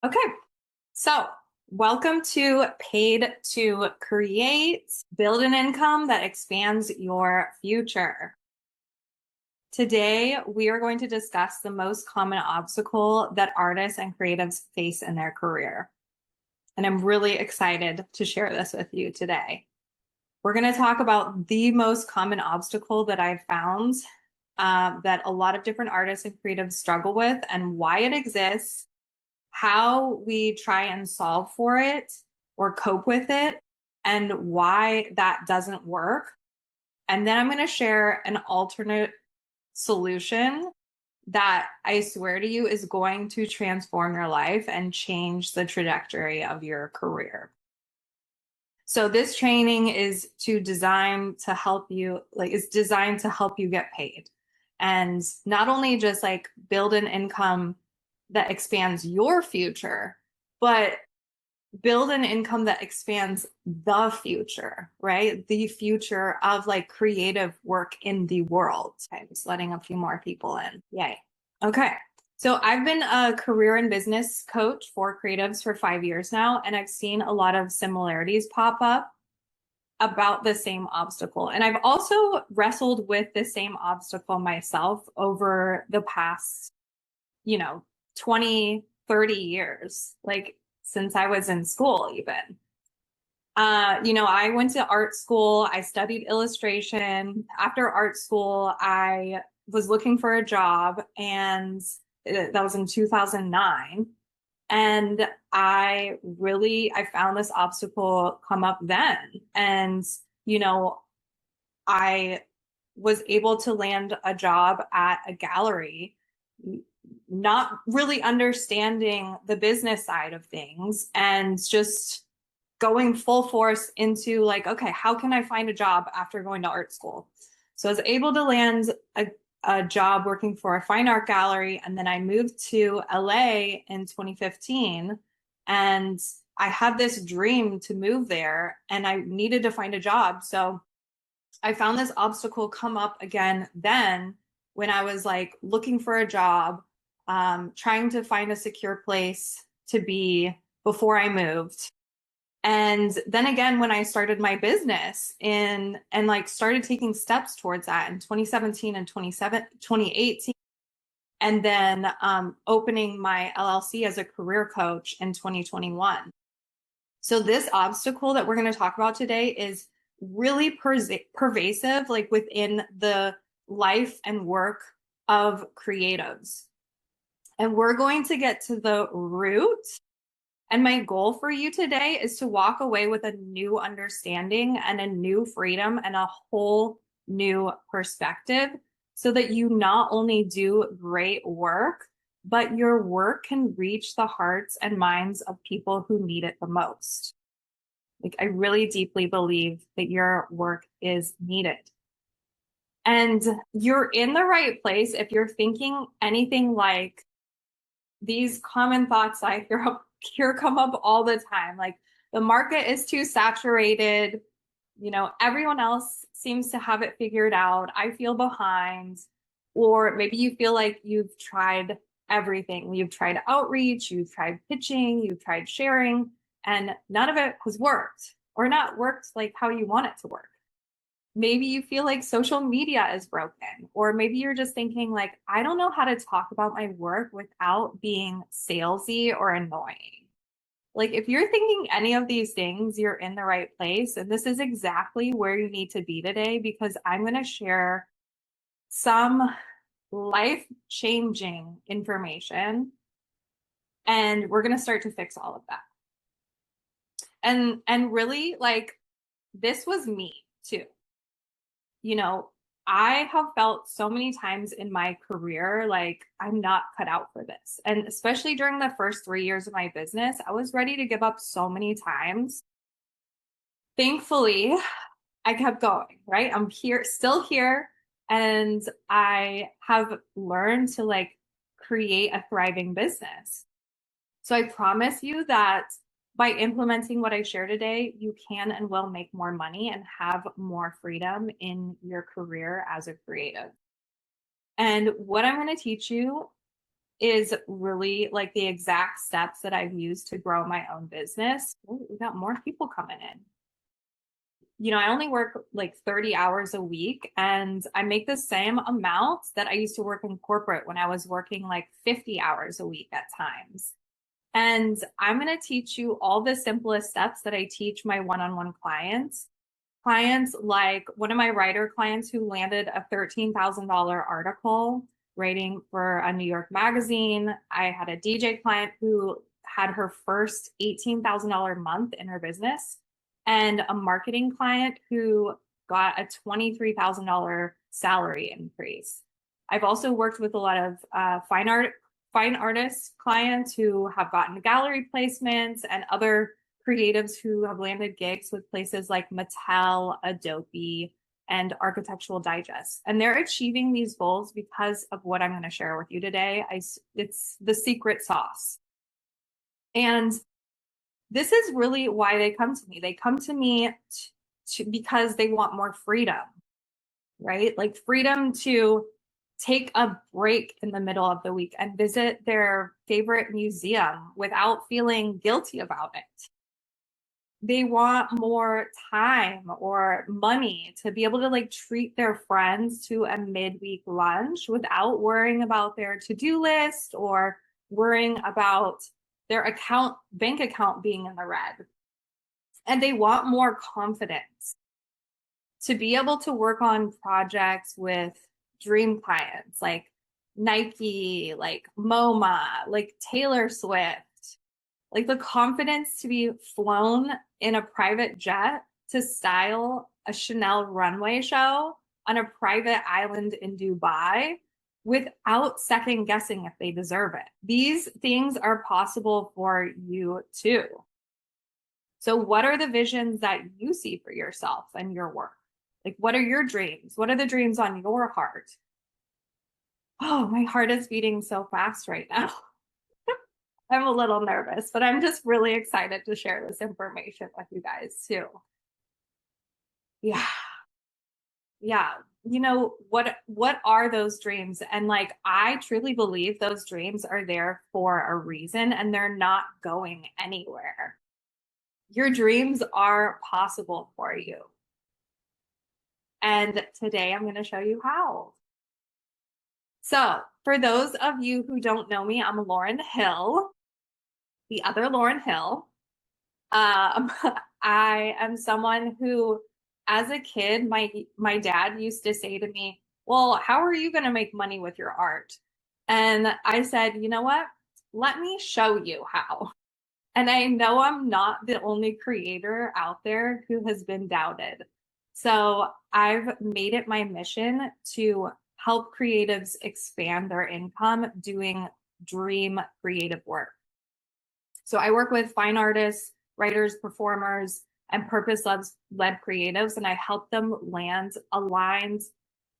Okay, so welcome to Paid to Create, build an income that expands your future. Today, we are going to discuss the most common obstacle that artists and creatives face in their career. And I'm really excited to share this with you today. We're going to talk about the most common obstacle that I've found that a lot of different artists and creatives struggle with and why it exists, how we try and solve for it or cope with it, and why that doesn't work. And then I'm going to share an alternate solution that I swear to you is going to transform your life and change the trajectory of your career. So this training is designed to help you, it's designed to help you get paid. And not only just like build an income that expands your future, but build an income that expands the future, right? The future of like creative work in the world. I'm just letting a few more people in. Yay. Okay. So I've been a career and business coach for creatives for 5 years now, and I've seen a lot of similarities pop up about the same obstacle. And I've also wrestled with the same obstacle myself over the past, 20, 30 years, like since I was in school, even. I went to art school, I studied illustration. After art school, I was looking for a job, and that was in 2009. And I found this obstacle come up then. And, I was able to land a job at a gallery, not really understanding the business side of things and just going full force into like, okay, how can I find a job after going to art school? So I was able to land a job working for a fine art gallery. And then I moved to LA in 2015. And I had this dream to move there and I needed to find a job. So I found this obstacle come up again then when I was like looking for a job, trying to find a secure place to be before I moved. And then again, when I started my business and like started taking steps towards that in 2017 and 2018, and then opening my LLC as a career coach in 2021. So this obstacle that we're going to talk about today is really pervasive, like within the life and work of creatives. And we're going to get to the root. And my goal for you today is to walk away with a new understanding and a new freedom and a whole new perspective so that you not only do great work, but your work can reach the hearts and minds of people who need it the most. Like, I really deeply believe that your work is needed. And you're in the right place if you're thinking anything like these common thoughts I hear come up all the time. Like, the market is too saturated. Everyone else seems to have it figured out. I feel behind. Or maybe you feel like you've tried everything. You've tried outreach, you've tried pitching, you've tried sharing, and none of it has worked or not worked like how you want it to work. Maybe you feel like social media is broken, or maybe you're just thinking like, I don't know how to talk about my work without being salesy or annoying. Like, if you're thinking any of these things, you're in the right place. And this is exactly where you need to be today, because I'm going to share some life-changing information, and we're going to start to fix all of that. And really, like, this was me too. I have felt so many times in my career like I'm not cut out for this. And especially during the first 3 years of my business, I was ready to give up so many times. Thankfully, I kept going, right? I'm here, still here, and I have learned to like create a thriving business. So I promise you that by implementing what I share today, you can and will make more money and have more freedom in your career as a creative. And what I'm going to teach you is really like the exact steps that I've used to grow my own business. Ooh, we got more people coming in. I only work like 30 hours a week and I make the same amount that I used to work in corporate when I was working like 50 hours a week at times. And I'm going to teach you all the simplest steps that I teach my one-on-one clients. Clients like one of my writer clients who landed a $13,000 article writing for a New York magazine. I had a DJ client who had her first $18,000 month in her business, and a marketing client who got a $23,000 salary increase. I've also worked with a lot of fine artist clients who have gotten gallery placements, and other creatives who have landed gigs with places like Mattel, Adobe, and Architectural Digest. And they're achieving these goals because of what I'm going to share with you today. It's the secret sauce. And this is really why they come to me. They come to me because they want more freedom, right? Like freedom to take a break in the middle of the week and visit their favorite museum without feeling guilty about it. They want more time or money to be able to like treat their friends to a midweek lunch without worrying about their to-do list or worrying about their bank account being in the red. And they want more confidence to be able to work on projects with dream clients like Nike, like MoMA, like Taylor Swift, like the confidence to be flown in a private jet to style a Chanel runway show on a private island in Dubai without second guessing if they deserve it. These things are possible for you too. So what are the visions that you see for yourself and your work? Like, what are your dreams? What are the dreams on your heart? Oh, my heart is beating so fast right now. I'm a little nervous, but I'm just really excited to share this information with you guys too. Yeah. Yeah. What are those dreams? And like, I truly believe those dreams are there for a reason and they're not going anywhere. Your dreams are possible for you. And today I'm going to show you how. So for those of you who don't know me, I'm Lauryn Hill, the other Lauryn Hill. I am someone who, as a kid, my dad used to say to me, well, how are you going to make money with your art? And I said, you know what? Let me show you how. And I know I'm not the only creator out there who has been doubted. So I've made it my mission to help creatives expand their income doing dream creative work. So I work with fine artists, writers, performers, and purpose-led creatives, and I help them land aligned,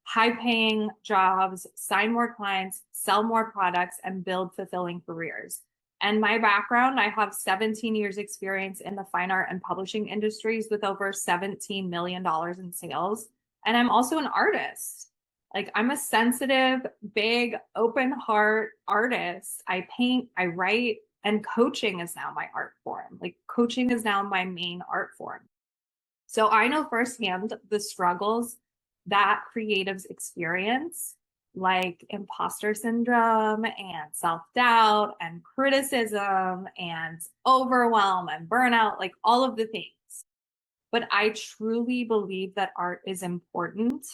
high-paying jobs, sign more clients, sell more products, and build fulfilling careers. And my background, I have 17 years experience in the fine art and publishing industries with over $17 million in sales. And I'm also an artist. Like, I'm a sensitive, big, open heart artist. I paint, I write, and coaching is now my art form. Like, coaching is now my main art form. So I know firsthand the struggles that creatives experience, like imposter syndrome and self-doubt and criticism and overwhelm and burnout, like all of the things. But I truly believe that art is important,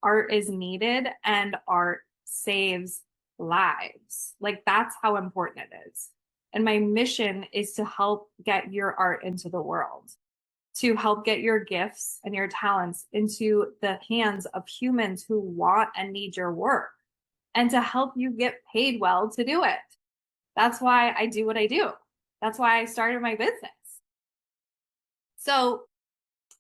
art is needed, and art saves lives. Like, that's how important it is. And my mission is to help get your art into the world, to help get your gifts and your talents into the hands of humans who want and need your work, and to help you get paid well to do it. That's why I do what I do. That's why I started my business. So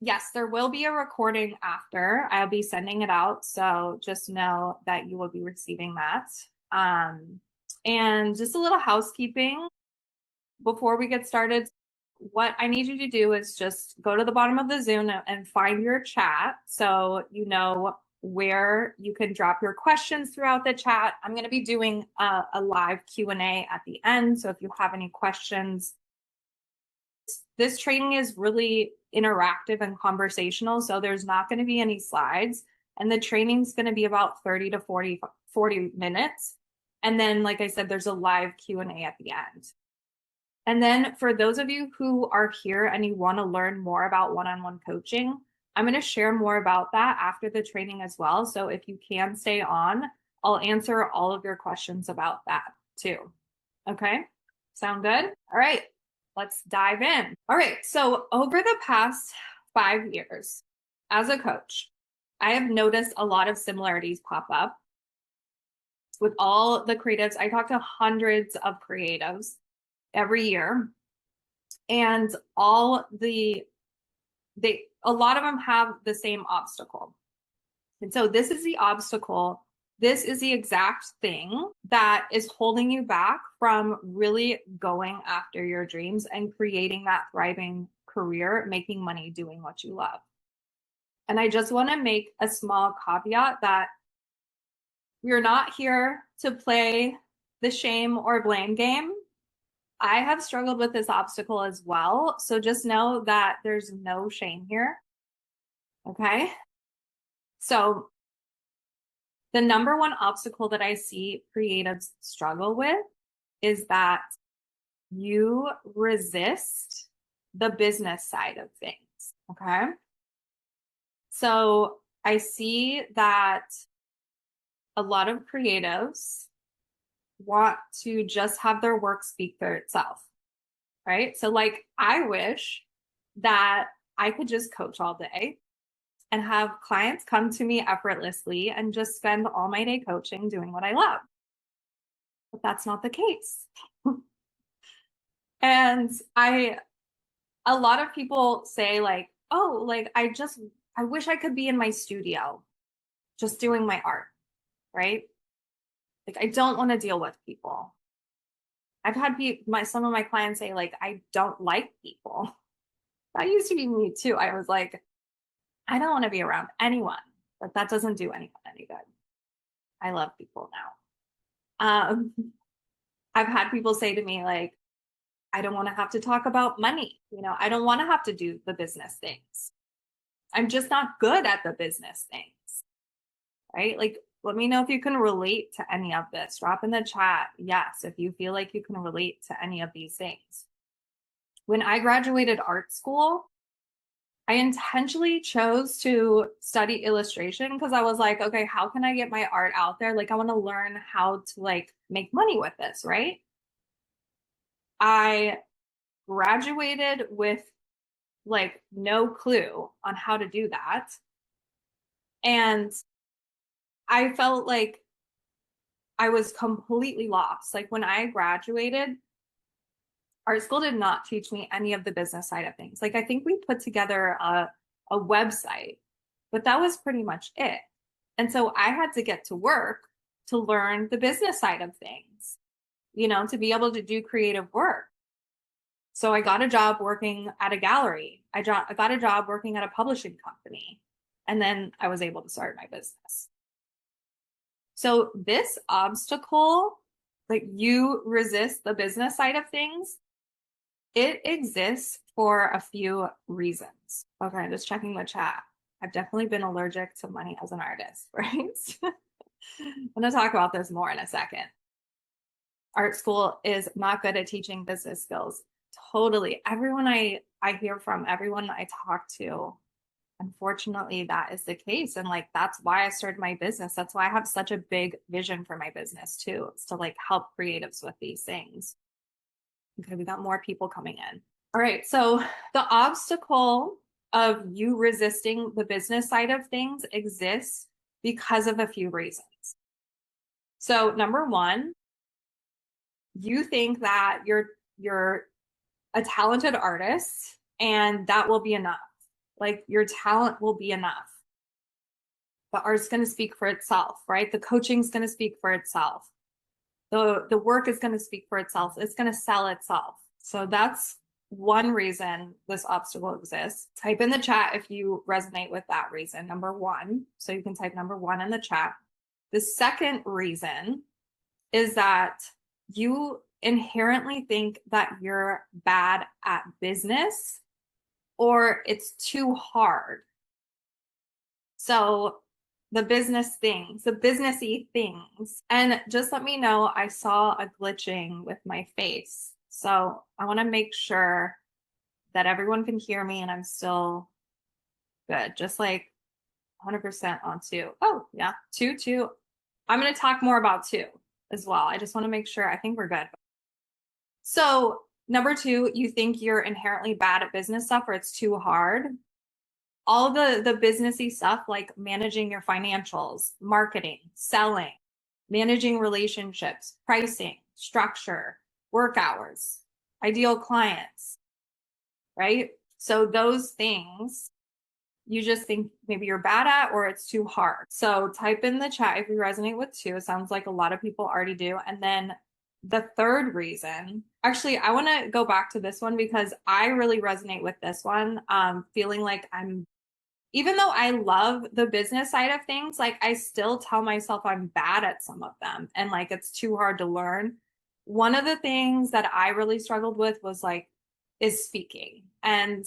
yes, there will be a recording after. I'll be sending it out. So just know that you will be receiving that. And just a little housekeeping before we get started. What I need you to do is just go to the bottom of the Zoom and find your chat so you know where you can drop your questions throughout the chat. I'm going to be doing a live Q&A at the end. So if you have any questions, this training is really interactive and conversational. So there's not going to be any slides. And the training is going to be about 30 to 40 minutes. And then, like I said, there's a live Q&A at the end. And then for those of you who are here and you want to learn more about one-on-one coaching, I'm going to share more about that after the training as well. So if you can stay on, I'll answer all of your questions about that too. Okay, sound good? All right, let's dive in. All right, so over the past 5 years as a coach, I have noticed a lot of similarities pop up with all the creatives. I talk to hundreds of creatives every year, and a lot of them have the same obstacle. And so this is the obstacle. This is the exact thing that is holding you back from really going after your dreams and creating that thriving career, making money doing what you love. And I just want to make a small caveat that we're not here to play the shame or blame game. I have struggled with this obstacle as well. So just know that there's no shame here. Okay. So the number one obstacle that I see creatives struggle with is that you resist the business side of things. Okay. So I see that a lot of creatives want to just have their work speak for itself, right? So like, I wish that I could just coach all day and have clients come to me effortlessly and just spend all my day coaching, doing what I love. But that's not the case. And a lot of people say like, oh, like, I wish I could be in my studio just doing my art, right? Like, I don't want to deal with people. I've had some of my clients say like, I don't like people. That used to be me too. I was like, I don't want to be around anyone, but that doesn't do anyone any good. I love people now. I've had people say to me like, I don't want to have to talk about money. I don't want to have to do the business things. I'm just not good at the business things, right? Like, let me know if you can relate to any of this. Drop in the chat, yes, if you feel like you can relate to any of these things. When I graduated art school, I intentionally chose to study illustration because I was like, okay, how can I get my art out there? Like, I want to learn how to like make money with this, right? I graduated with like no clue on how to do that. And I felt like I was completely lost. Like, when I graduated, art school did not teach me any of the business side of things. Like, I think we put together a website, but that was pretty much it. And so I had to get to work to learn the business side of things, to be able to do creative work. So I got a job working at a gallery. I got a job working at a publishing company. And then I was able to start my business. So this obstacle, like, you resist the business side of things, it exists for a few reasons. Okay, I'm just checking the chat. I've definitely been allergic to money as an artist, right? I'm going to talk about this more in a second. Art school is not good at teaching business skills. Totally. Everyone I hear from, everyone I talk to, unfortunately, that is the case. And like, that's why I started my business. That's why I have such a big vision for my business too. It's to like help creatives with these things. Okay, we got more people coming in. All right, so the obstacle of you resisting the business side of things exists because of a few reasons. So number one, you think that you're a talented artist and that will be enough. Like, your talent will be enough. The art's going to speak for itself, right? The coaching's going to speak for itself. The work is going to speak for itself. It's going to sell itself. So that's one reason this obstacle exists. Type in the chat if you resonate with that reason, number one. So you can type number one in the chat. The second reason is that you inherently think that you're bad at business or it's too hard. So the business things, the businessy things. And just let me know, I saw a glitching with my face. So I want to make sure that everyone can hear me and I'm still good. Just like 100% on two. Oh, yeah, two. I'm going to talk more about two as well. I just want to make sure. I think we're good. So number two, you think you're inherently bad at business stuff or it's too hard. All the businessy stuff like managing your financials, marketing, selling, managing relationships, pricing, structure, work hours, ideal clients, right? So those things you just think maybe you're bad at or it's too hard. So type in the chat if you resonate with two. It sounds like a lot of people already do. And then the third reason, actually, I want to go back to this one because I really resonate with this one. Feeling like even though I love the business side of things, like I still tell myself I'm bad at some of them and like it's too hard to learn. One of the things that I really struggled with is speaking. And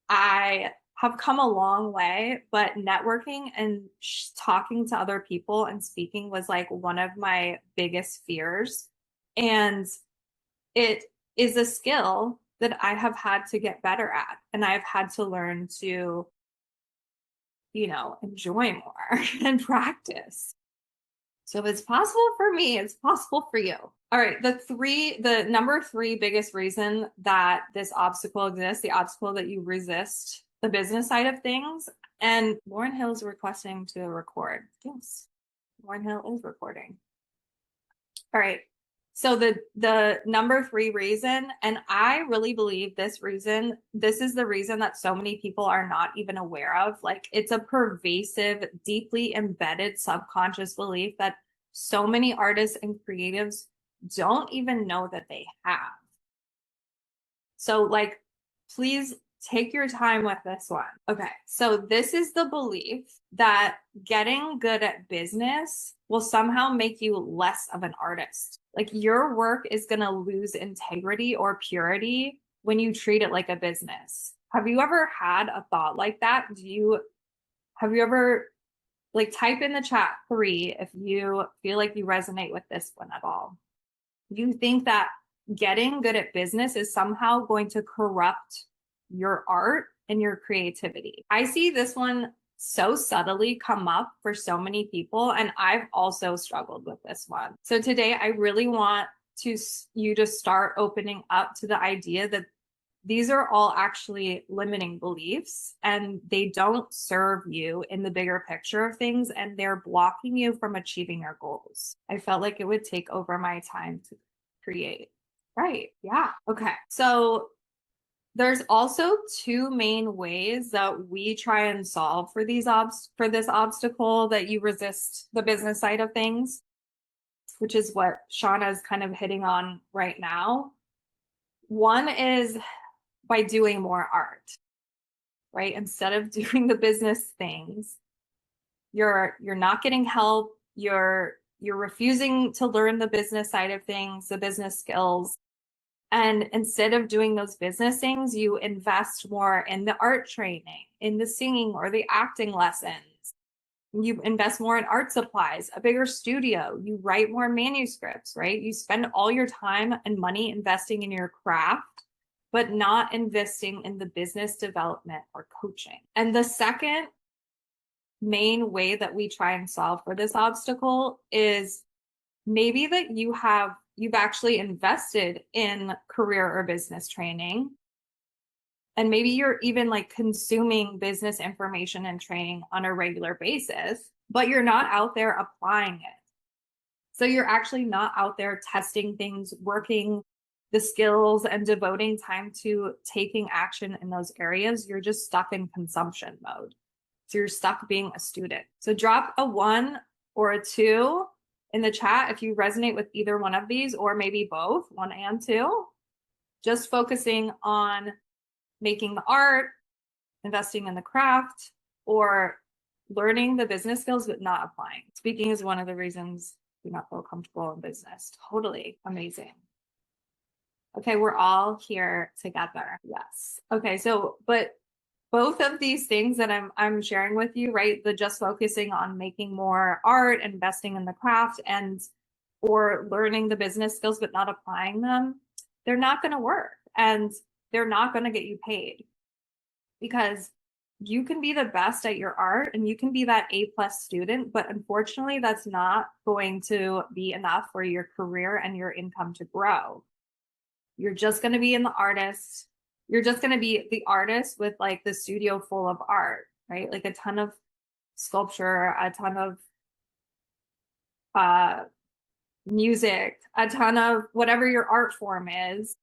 I have come a long way, but networking and talking to other people and speaking was like one of my biggest fears. And it is a skill that I have had to get better at. And I've had to learn to, enjoy more and practice. So if it's possible for me, it's possible for you. All right, the number three biggest reason that this obstacle exists, the obstacle that you resist the business side of things. And Lauryn Hill is requesting to record. Yes, Lauryn Hill is recording. All right. So the number three reason, and I really believe this is the reason that so many people are not even aware of. Like it's a pervasive, deeply embedded subconscious belief that so many artists and creatives don't even know that they have. So like, please take your time with this one. Okay, so this is the belief that getting good at business will somehow make you less of an artist. Like your work is going to lose integrity or purity when you treat it like a business. Have you ever had a thought like that? Have you ever type in the chat 3 if you feel like you resonate with this one at all? You think that getting good at business is somehow going to corrupt your art and your creativity. I see this one so subtly come up for so many people, and I've also struggled with this one. So today I really want you to start opening up to the idea that these are all actually limiting beliefs and they don't serve you in the bigger picture of things, and they're blocking you from achieving your goals. I felt like it would take over my time to create. Right. Yeah. Okay. So there's also two main ways that we try and solve for this obstacle that you resist the business side of things, which is what Shauna is kind of hitting on right now. One is by doing more art, right? Instead of doing the business things, you're not getting help. You're refusing to learn the business side of things, the business skills. And instead of doing those business things, you invest more in the art training, in the singing or the acting lessons. You invest more in art supplies, a bigger studio. You write more manuscripts, right? You spend all your time and money investing in your craft, but not investing in the business development or coaching. And the second main way that we try and solve for this obstacle is maybe that you've actually invested in career or business training. And maybe you're even consuming business information and training on a regular basis, but you're not out there applying it. So you're actually not out there testing things, working the skills and devoting time to taking action in those areas. You're just stuck in consumption mode. So you're stuck being a student. So drop a 1 or a 2 in the chat if you resonate with either one of these, or maybe both, 1 and 2. just focusing on making the art, investing in the craft, or learning the business skills but not applying. Speaking is one of the reasons I do not feel comfortable in business. Totally amazing. Okay, we're all here together. Yes. Okay, so but both of these things that I'm sharing with you, right? The just focusing on making more art, investing in the craft, and or learning the business skills but not applying them, they're not going to work, and they're not going to get you paid, because you can be the best at your art and you can be that A+ student, but unfortunately that's not going to be enough for your career and your income to grow. You're just going to be you're just going to be the artist with like the studio full of art, right? Like a ton of sculpture, a ton of music, a ton of whatever your art form is,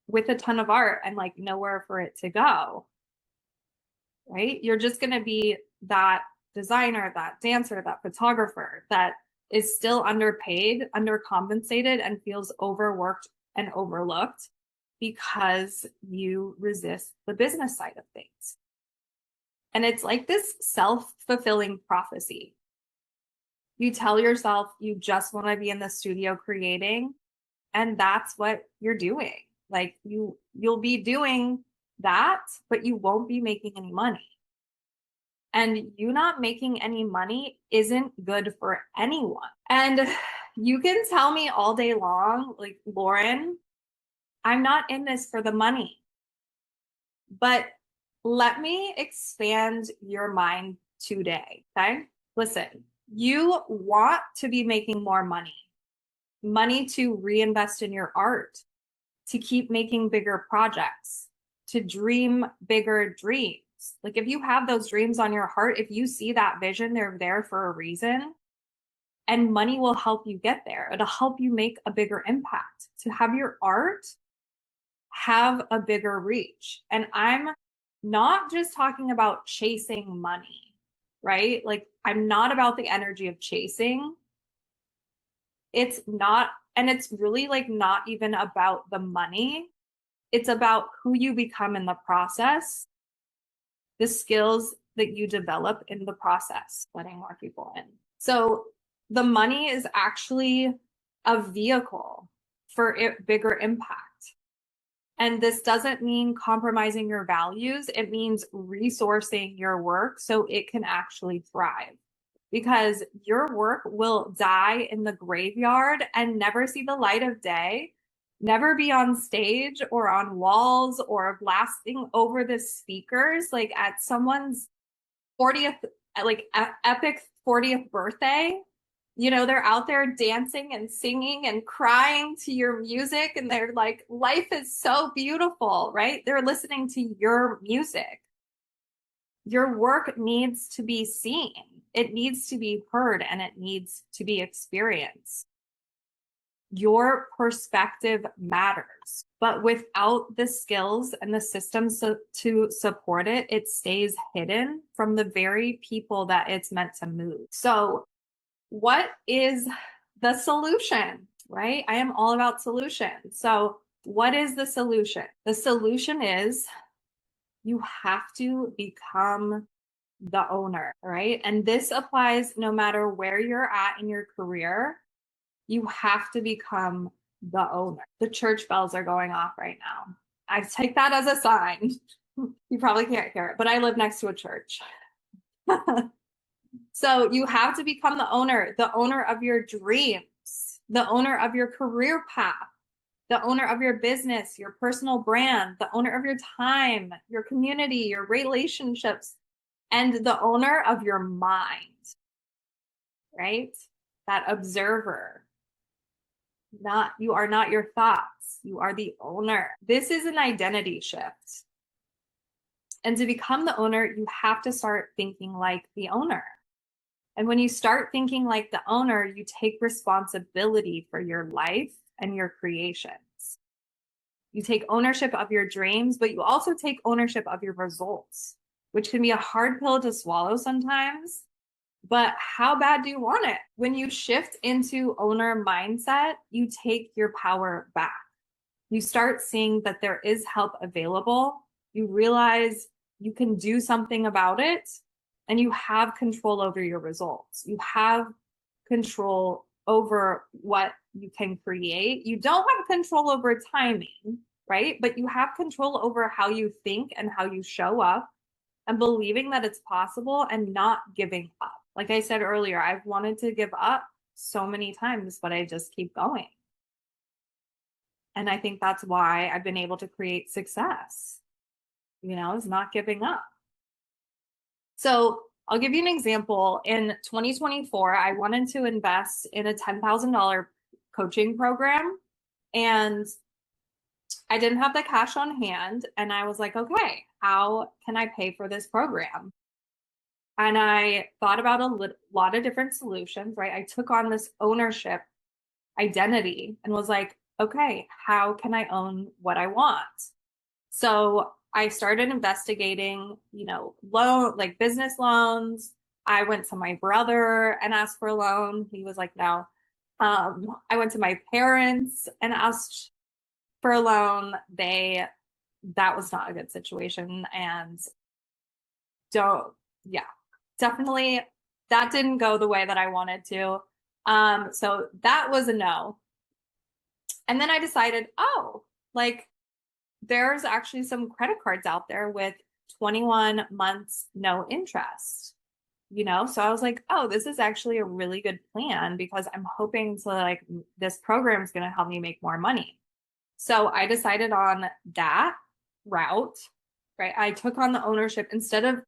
with a ton of art and like nowhere for it to go, right? You're just going to be that designer, that dancer, that photographer that is still underpaid, undercompensated, and feels overworked and overlooked because you resist the business side of things. And it's like this self-fulfilling prophecy. You tell yourself you just want to be in the studio creating, and that's what you're doing. Like you'll be doing that, but you won't be making any money. And you not making any money isn't good for anyone. And you can tell me all day long, like, Lauryn, I'm not in this for the money. But let me expand your mind today, okay? Listen, you want to be making more money to reinvest in your art, to keep making bigger projects, to dream bigger dreams. Like if you have those dreams on your heart, if you see that vision, they're there for a reason. And money will help you get there. It'll help you make a bigger impact, to have your art have a bigger reach. And I'm not just talking about chasing money, right? Like I'm not about the energy of chasing. It's not, and it's really like not even about the money. It's about who you become in the process, the skills that you develop in the process, letting more people in. So the money is actually a vehicle for bigger impact. And this doesn't mean compromising your values. It means resourcing your work so it can actually thrive. Because your work will die in the graveyard and never see the light of day, never be on stage or on walls or blasting over the speakers, like at someone's 40th, like epic 40th birthday. You know, they're out there dancing and singing and crying to your music, and they're like, life is so beautiful, right? They're listening to your music. Your work needs to be seen. It needs to be heard, and it needs to be experienced. Your perspective matters, but without the skills and the systems to support it, it stays hidden from the very people that it's meant to move. So what is the solution, right? I am all about solutions. So what is the solution? The solution is you have to become the owner, right? And this applies no matter where you're at in your career. You have to become the owner. The church bells are going off right now. I take that as a sign. You probably can't hear it, but I live next to a church. So you have to become the owner of your dreams, the owner of your career path, the owner of your business, your personal brand, the owner of your time, your community, your relationships, and the owner of your mind, right? That observer. You are not your thoughts. You are the owner. This is an identity shift. And to become the owner, you have to start thinking like the owner. And when you start thinking like the owner, you take responsibility for your life and your creations. You take ownership of your dreams, but you also take ownership of your results, which can be a hard pill to swallow sometimes. But how bad do you want it? When you shift into owner mindset, you take your power back. You start seeing that there is help available. You realize you can do something about it, and you have control over your results. You have control over what you can create. You don't have control over timing, right? But you have control over how you think and how you show up, and believing that it's possible and not giving up. Like I said earlier, I've wanted to give up so many times, but I just keep going. And I think that's why I've been able to create success, is not giving up. So I'll give you an example. In 2024, I wanted to invest in a $10,000 coaching program, and I didn't have the cash on hand. And I was like, okay, how can I pay for this program? And I thought about a lot of different solutions, right? I took on this ownership identity and was like, okay, how can I own what I want? So I started investigating, like business loans. I went to my brother and asked for a loan. He was like, no. I went to my parents and asked for a loan. That was not a good situation. And definitely that didn't go the way that I wanted to. So that was a no. And then I decided, there's actually some credit cards out there with 21 months, no interest, So I was like, oh, this is actually a really good plan, because I'm hoping to this program is going to help me make more money. So I decided on that route, right? I took on the ownership instead of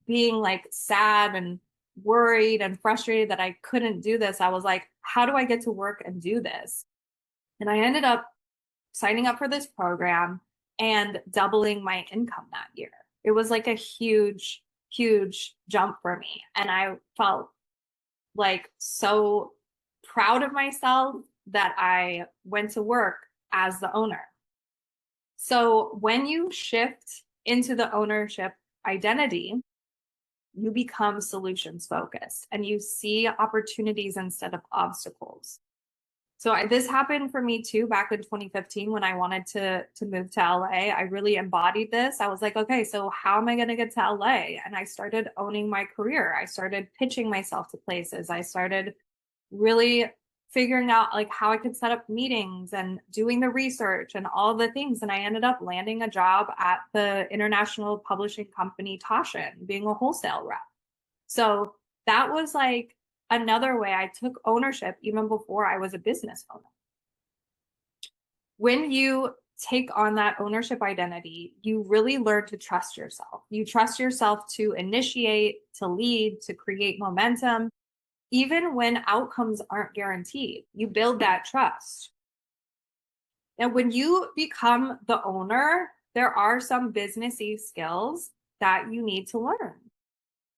being sad and worried and frustrated that I couldn't do this. I was like, how do I get to work and do this? And I ended up signing up for this program and doubling my income that year. It was like a huge, huge jump for me. And I felt so proud of myself that I went to work as the owner. So when you shift into the ownership identity, you become solutions focused and you see opportunities instead of obstacles. So this happened for me too back in 2015 when I wanted to move to LA. I really embodied this. I was like, okay, so how am I going to get to LA? And I started owning my career. I started pitching myself to places. I started really figuring out how I could set up meetings and doing the research and all the things. And I ended up landing a job at the international publishing company Taschen, being a wholesale rep. So that was another way I took ownership even before I was a business owner. When you take on that ownership identity, you really learn to trust yourself. You trust yourself to initiate, to lead, to create momentum, even when outcomes aren't guaranteed. You build that trust. Now, when you become the owner, there are some businessy skills that you need to learn.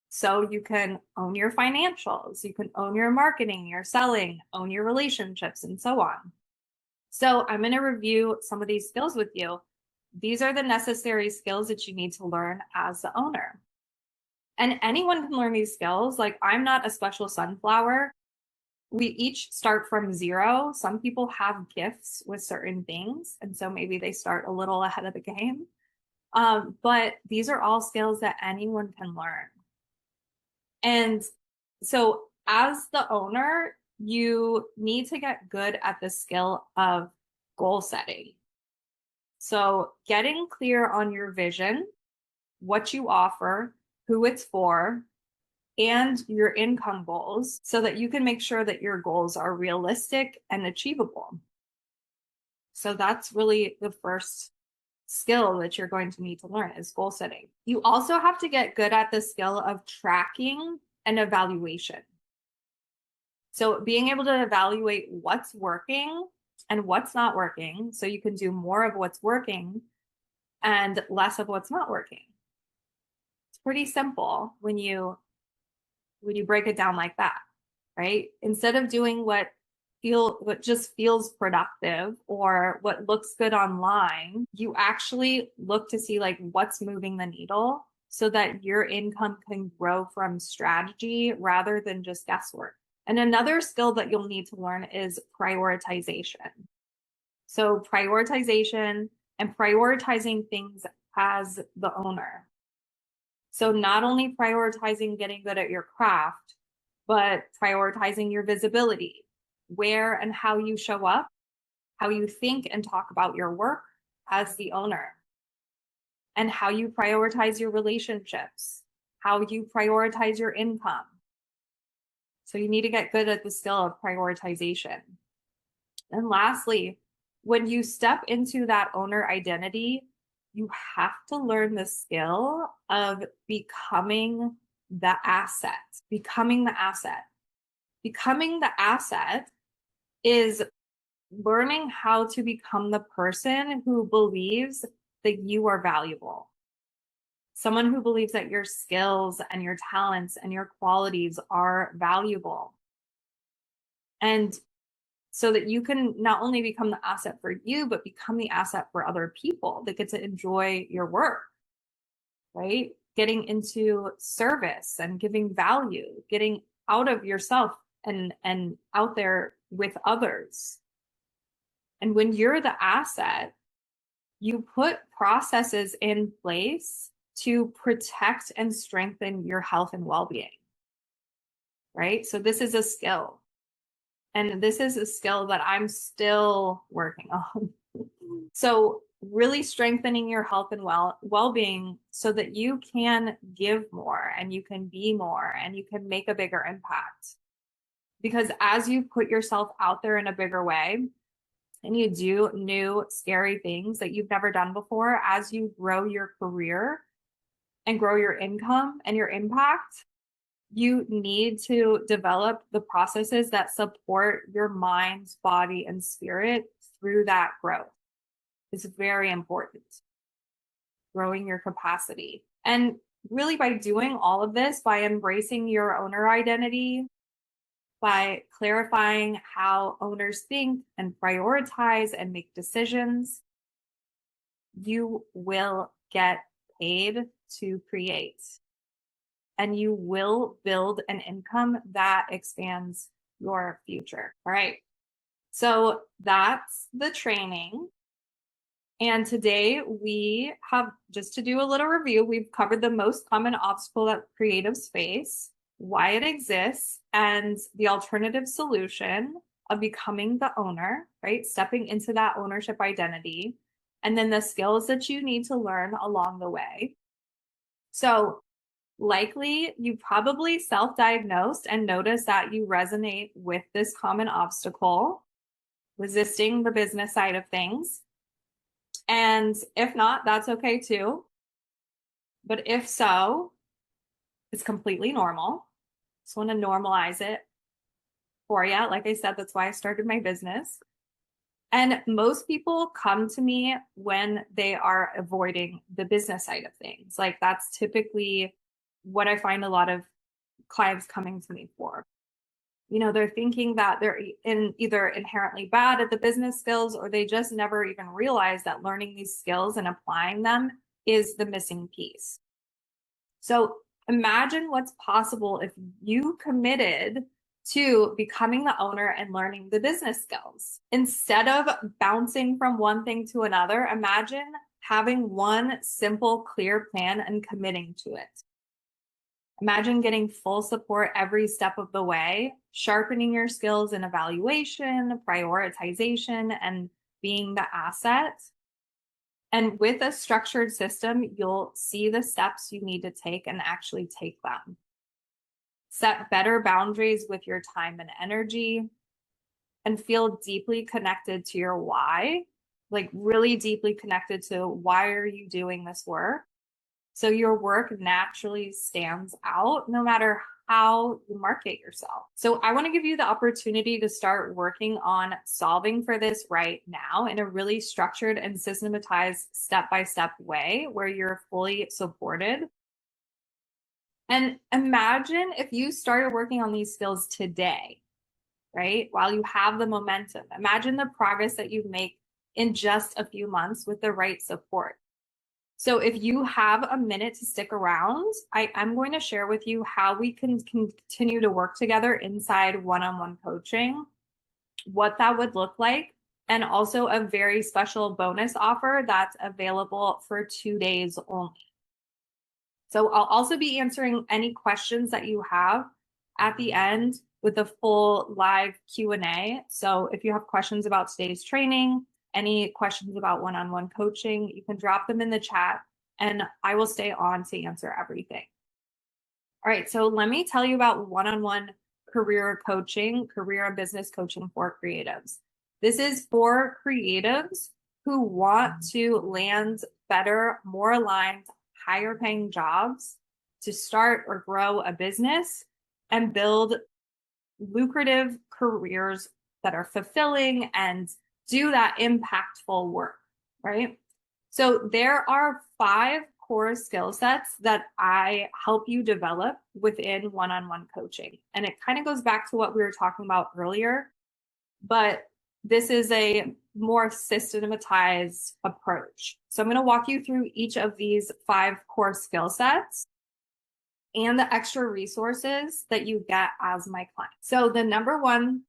So you can own your financials, you can own your marketing, your selling, own your relationships, and so on. So I'm going to review some of these skills with you. These are the necessary skills that you need to learn as the owner. And anyone can learn these skills. I'm not a special sunflower. We each start from zero. Some people have gifts with certain things, and so maybe they start a little ahead of the game. But these are all skills that anyone can learn. And so as the owner, you need to get good at the skill of goal setting. So getting clear on your vision, what you offer, who it's for, and your income goals so that you can make sure that your goals are realistic and achievable. So that's really the first skill that you're going to need to learn is goal setting. You also have to get good at the skill of tracking and evaluation. So being able to evaluate what's working and what's not working, so you can do more of what's working and less of what's not working. It's pretty simple when you break it down like that, right? Instead of doing what just feels productive or what looks good online, you actually look to see what's moving the needle so that your income can grow from strategy rather than just guesswork. And another skill that you'll need to learn is prioritization. So prioritization and prioritizing things as the owner. So not only prioritizing getting good at your craft, but prioritizing your visibility, where and how you show up, how you think and talk about your work as the owner, and how you prioritize your relationships, how you prioritize your income. So you need to get good at the skill of prioritization. And lastly, when you step into that owner identity, you have to learn the skill of becoming the asset, becoming the asset. Becoming the asset is learning how to become the person who believes that you are valuable. Someone who believes that your skills and your talents and your qualities are valuable. And so that you can not only become the asset for you, but become the asset for other people that get to enjoy your work, right? Getting into service and giving value, getting out of yourself and out there with others. And when you're the asset, you put processes in place to protect and strengthen your health and well-being, right? So this is a skill. And this is a skill that I'm still working on. So really strengthening your health and well-being so that you can give more and you can be more and you can make a bigger impact. Because as you put yourself out there in a bigger way and you do new scary things that you've never done before, as you grow your career and grow your income and your impact, you need to develop the processes that support your mind, body, and spirit through that growth. It's very important. Growing your capacity. And really, by doing all of this, by embracing your owner identity, by clarifying how owners think and prioritize and make decisions, you will get paid to create. And you will build an income that expands your future. All right. So that's the training. And today we have, just to do a little review, we've covered the most common obstacle that creatives face, why it exists, and the alternative solution of becoming the owner, right? Stepping into that ownership identity, and then the skills that you need to learn along the way. So likely you probably self-diagnosed and noticed that you resonate with this common obstacle, resisting the business side of things. And if not, that's okay too. But if so, it's completely normal. Just want to normalize it for you. Like I said, that's why I started my business. And most people come to me when they are avoiding the business side of things. Like that's typically what I find a lot of clients coming to me for. You know, they're thinking that they're either inherently bad at the business skills, or they just never even realize that learning these skills and applying them is the missing piece. So imagine what's possible if you committed to becoming the owner and learning the business skills. Instead of bouncing from one thing to another, imagine having one simple, clear plan and committing to it. Imagine getting full support every step of the way, sharpening your skills in evaluation, prioritization, and being the asset. And with a structured system, you'll see the steps you need to take and actually take them. Set better boundaries with your time and energy, and feel deeply connected to your why, like really deeply connected to why are you doing this work? So your work naturally stands out no matter how you market yourself. So I want to give you the opportunity to start working on solving for this right now in a really structured and systematized step-by-step way where you're fully supported. And imagine if you started working on these skills today, right? While you have the momentum. Imagine the progress that you make in just a few months with the right support. So if you have a minute to stick around, I'm going to share with you how we can continue to work together inside one-on-one coaching, what that would look like, and also a very special bonus offer that's available for 2 days only. So I'll also be answering any questions that you have at the end with a full live Q&A. So if you have questions about today's training, any questions about one-on-one coaching, you can drop them in the chat and I will stay on to answer everything. All right, so let me tell you about one-on-one career coaching, career and business coaching for creatives. This is for creatives who want to land better, more aligned, higher paying jobs to start or grow a business and build lucrative careers that are fulfilling and do that impactful work, right? So there are 5 core skill sets that I help you develop within one-on-one coaching. And it kind of goes back to what we were talking about earlier, but this is a more systematized approach. So I'm going to walk you through each of these 5 core skill sets and the extra resources that you get as my client. So the number one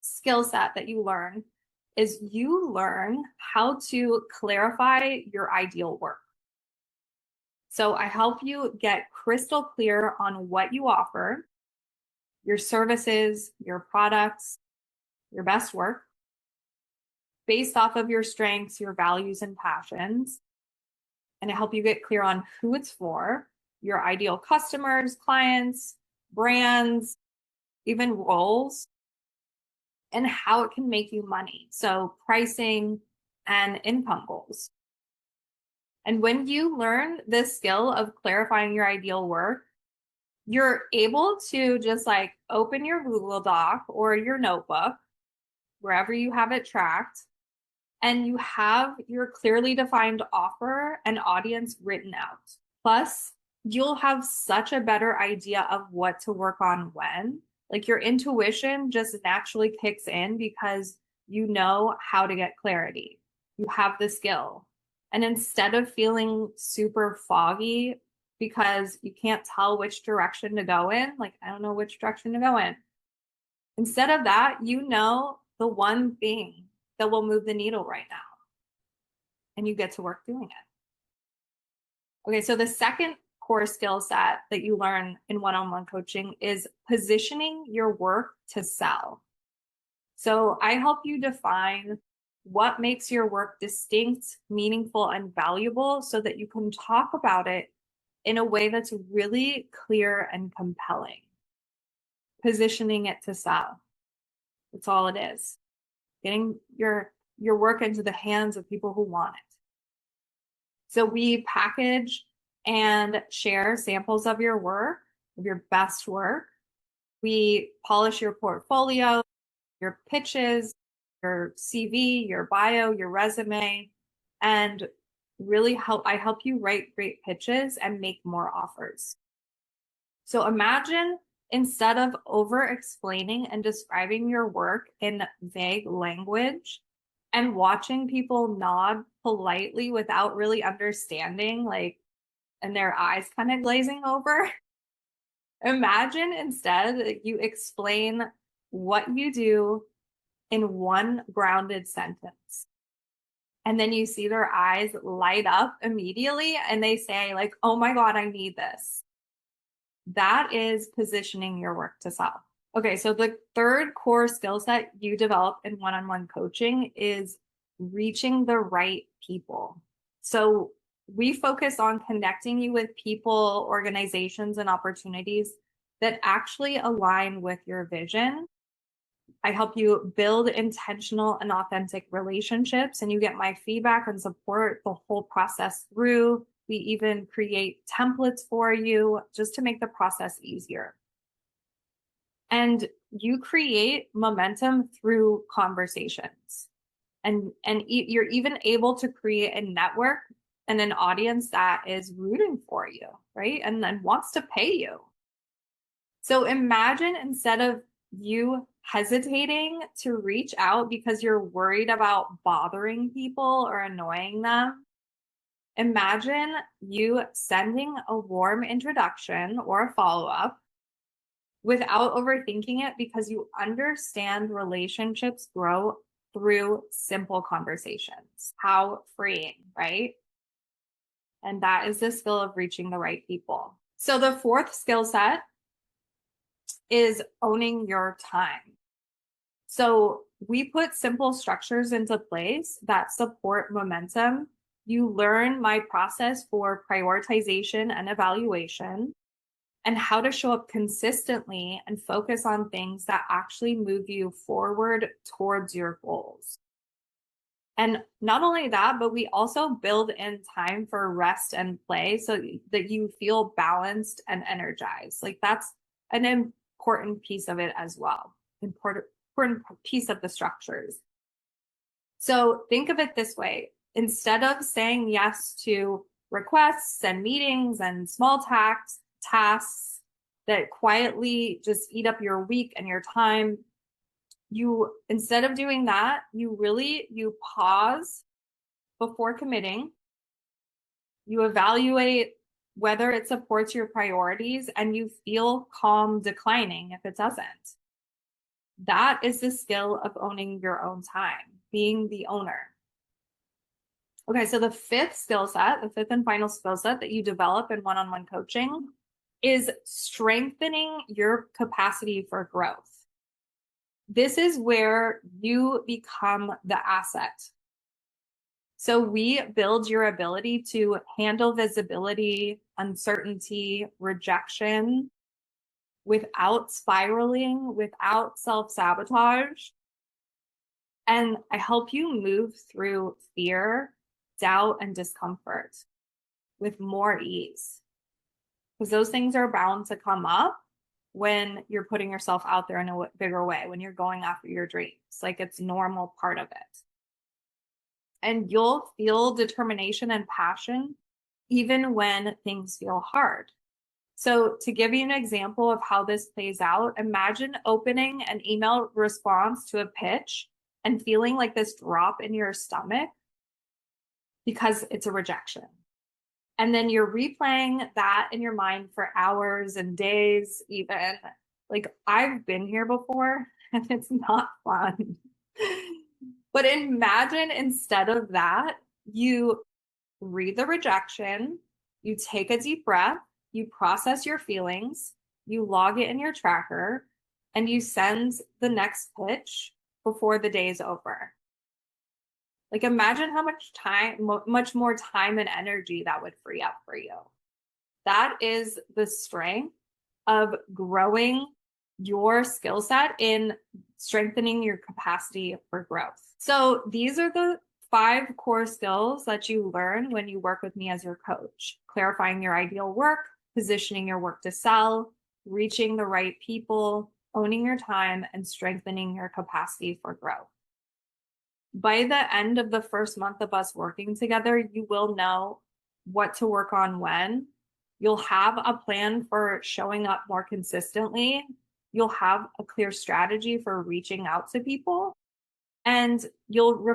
skill set that you learn is you learn how to clarify your ideal work. So I help you get crystal clear on what you offer, your services, your products, your best work, based off of your strengths, your values, and passions. And I help you get clear on who it's for, your ideal customers, clients, brands, even roles, and how it can make you money. So pricing and income goals. And when you learn this skill of clarifying your ideal work, you're able to just like open your Google Doc or your notebook, wherever you have it tracked, and you have your clearly defined offer and audience written out. Plus, you'll have such a better idea of what to work on when. Like your intuition just naturally kicks in because you know how to get clarity. You have the skill. And instead of feeling super foggy because you can't tell which direction to go in, like, I don't know which direction to go in. Instead of that, you know the one thing that will move the needle right now. And you get to work doing it. Okay, so the second core skill set that you learn in one-on-one coaching is positioning your work to sell. So I help you define what makes your work distinct, meaningful, and valuable so that you can talk about it in a way that's really clear and compelling. Positioning it to sell. That's all it is. Getting your work into the hands of people who want it. So we package and share samples of your work, of your best work. We polish your portfolio, your pitches, your CV, your bio, your resume, and really I help you write great pitches and make more offers. So imagine instead of over explaining and describing your work in vague language and watching people nod politely without really understanding, like, and their eyes kind of glazing over. Imagine instead that you explain what you do in one grounded sentence. And then you see their eyes light up immediately and they say, like, oh my God, I need this. That is positioning your work to sell. Okay, so the third core skill set you develop in one-on-one coaching is reaching the right people. So we focus on connecting you with people, organizations, and opportunities that actually align with your vision. I help you build intentional and authentic relationships, and you get my feedback and support the whole process through. We even create templates for you just to make the process easier. And you create momentum through conversations. And you're even able to create a network and an audience that is rooting for you, right? And then wants to pay you. So imagine instead of you hesitating to reach out because you're worried about bothering people or annoying them, imagine you sending a warm introduction or a follow-up without overthinking it because you understand relationships grow through simple conversations. How freeing, right? And that is the skill of reaching the right people. So the fourth skill set is owning your time. So we put simple structures into place that support momentum. You learn my process for prioritization and evaluation, and how to show up consistently and focus on things that actually move you forward towards your goals. And not only that, but we also build in time for rest and play so that you feel balanced and energized. Like that's an important piece of it as well. Important piece of the structures. So think of it this way. Instead of saying yes to requests and meetings and small tasks that quietly just eat up your week and your time, instead of doing that, you pause before committing. You evaluate whether it supports your priorities, and you feel calm declining if it doesn't. That is the skill of owning your own time, being the owner. Okay, so the fifth and final skill set that you develop in one-on-one coaching is strengthening your capacity for growth. This is where you become the asset. So we build your ability to handle visibility, uncertainty, rejection without spiraling, without self-sabotage. And I help you move through fear, doubt, and discomfort with more ease. Because those things are bound to come up when you're putting yourself out there in a bigger way, when you're going after your dreams. Like it's a normal part of it. And you'll feel determination and passion even when things feel hard. So to give you an example of how this plays out, imagine opening an email response to a pitch and feeling like this drop in your stomach because it's a rejection. And then you're replaying that in your mind for hours and days, even. Like I've been here before and it's not fun. But imagine instead of that, you read the rejection, you take a deep breath, you process your feelings, you log it in your tracker, and you send the next pitch before the day is over. Like imagine how much more time and energy that would free up for you. That is the strength of growing your skill set in strengthening your capacity for growth. So these are the 5 core skills that you learn when you work with me as your coach: clarifying your ideal work, positioning your work to sell, reaching the right people, owning your time, and strengthening your capacity for growth. By the end of the first month of us working together, you will know what to work on when. You'll have a plan for showing up more consistently. You'll have a clear strategy for reaching out to people, and you'll have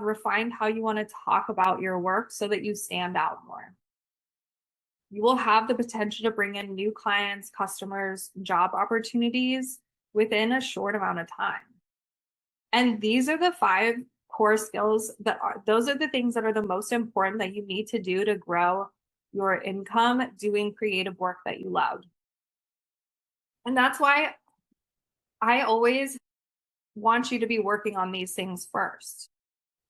refined how you want to talk about your work so that you stand out more. You will have the potential to bring in new clients, customers, job opportunities within a short amount of time. And these are the 5 core skills those are the things that are the most important that you need to do to grow your income doing creative work that you love. And that's why I always want you to be working on these things first,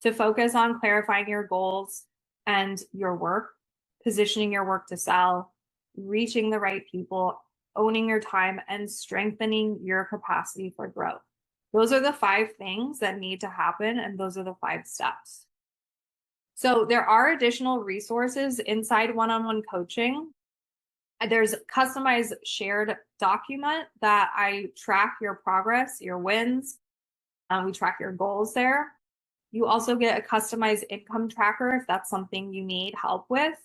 to focus on clarifying your goals and your work, positioning your work to sell, reaching the right people, owning your time, and strengthening your capacity for growth. Those are the 5 things that need to happen, and those are the 5 steps. So there are additional resources inside one-on-one coaching. There's a customized shared document that I track your progress, your wins. We track your goals there. You also get a customized income tracker if that's something you need help with,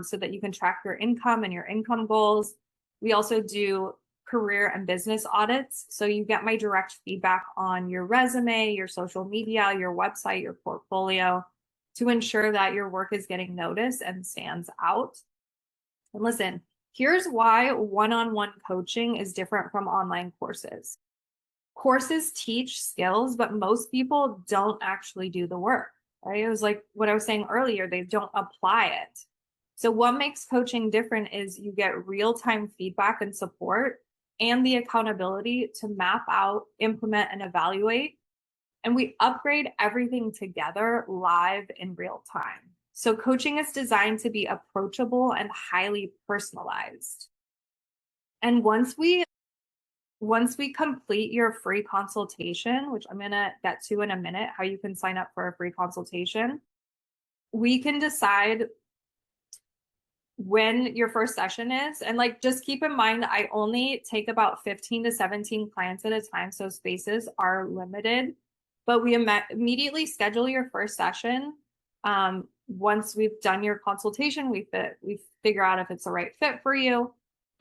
so that you can track your income and your income goals. We also do career and business audits. So you get my direct feedback on your resume, your social media, your website, your portfolio, to ensure that your work is getting noticed and stands out. And listen, here's why one-on-one coaching is different from online courses. courses teach skills, but most people don't actually do the work, right? It was like what I was saying earlier, they don't apply it. So what makes coaching different is you get real-time feedback and support and the accountability to map out, implement, and evaluate. And we upgrade everything together live in real time. So coaching is designed to be approachable and highly personalized. And once we complete your free consultation, which I'm going to get to in a minute, how you can sign up for a free consultation, we can decide when your first session is. And like, just keep in mind, I only take about 15 to 17 clients at a time. So spaces are limited, but we immediately schedule your first session. Once we've done your consultation, we figure out if it's the right fit for you.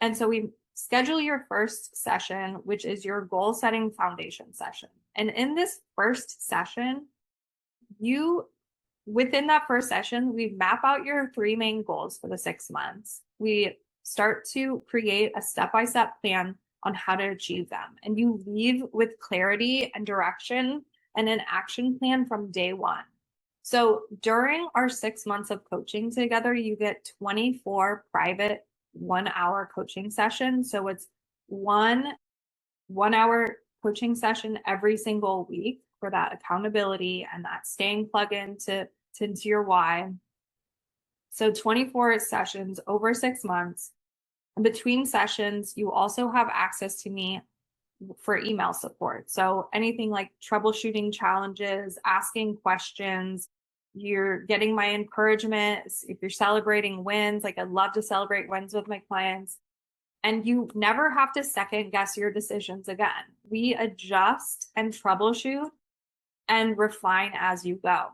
And so we schedule your first session, which is your goal setting foundation session. And in this first session, within that first session, we map out your 3 main goals for the 6 months. We start to create a step-by-step plan on how to achieve them. And you leave with clarity and direction and an action plan from day one. So during our 6 months of coaching together, you get 24 private 1-hour coaching sessions. So it's one 1-hour coaching session every single week for that accountability and that staying plugged into your why. So 24 sessions over 6 months. And between sessions, you also have access to me for email support. So anything like troubleshooting challenges, asking questions, you're getting my encouragement. If you're celebrating wins, like I love to celebrate wins with my clients. And you never have to second guess your decisions again. We adjust and troubleshoot and refine as you go.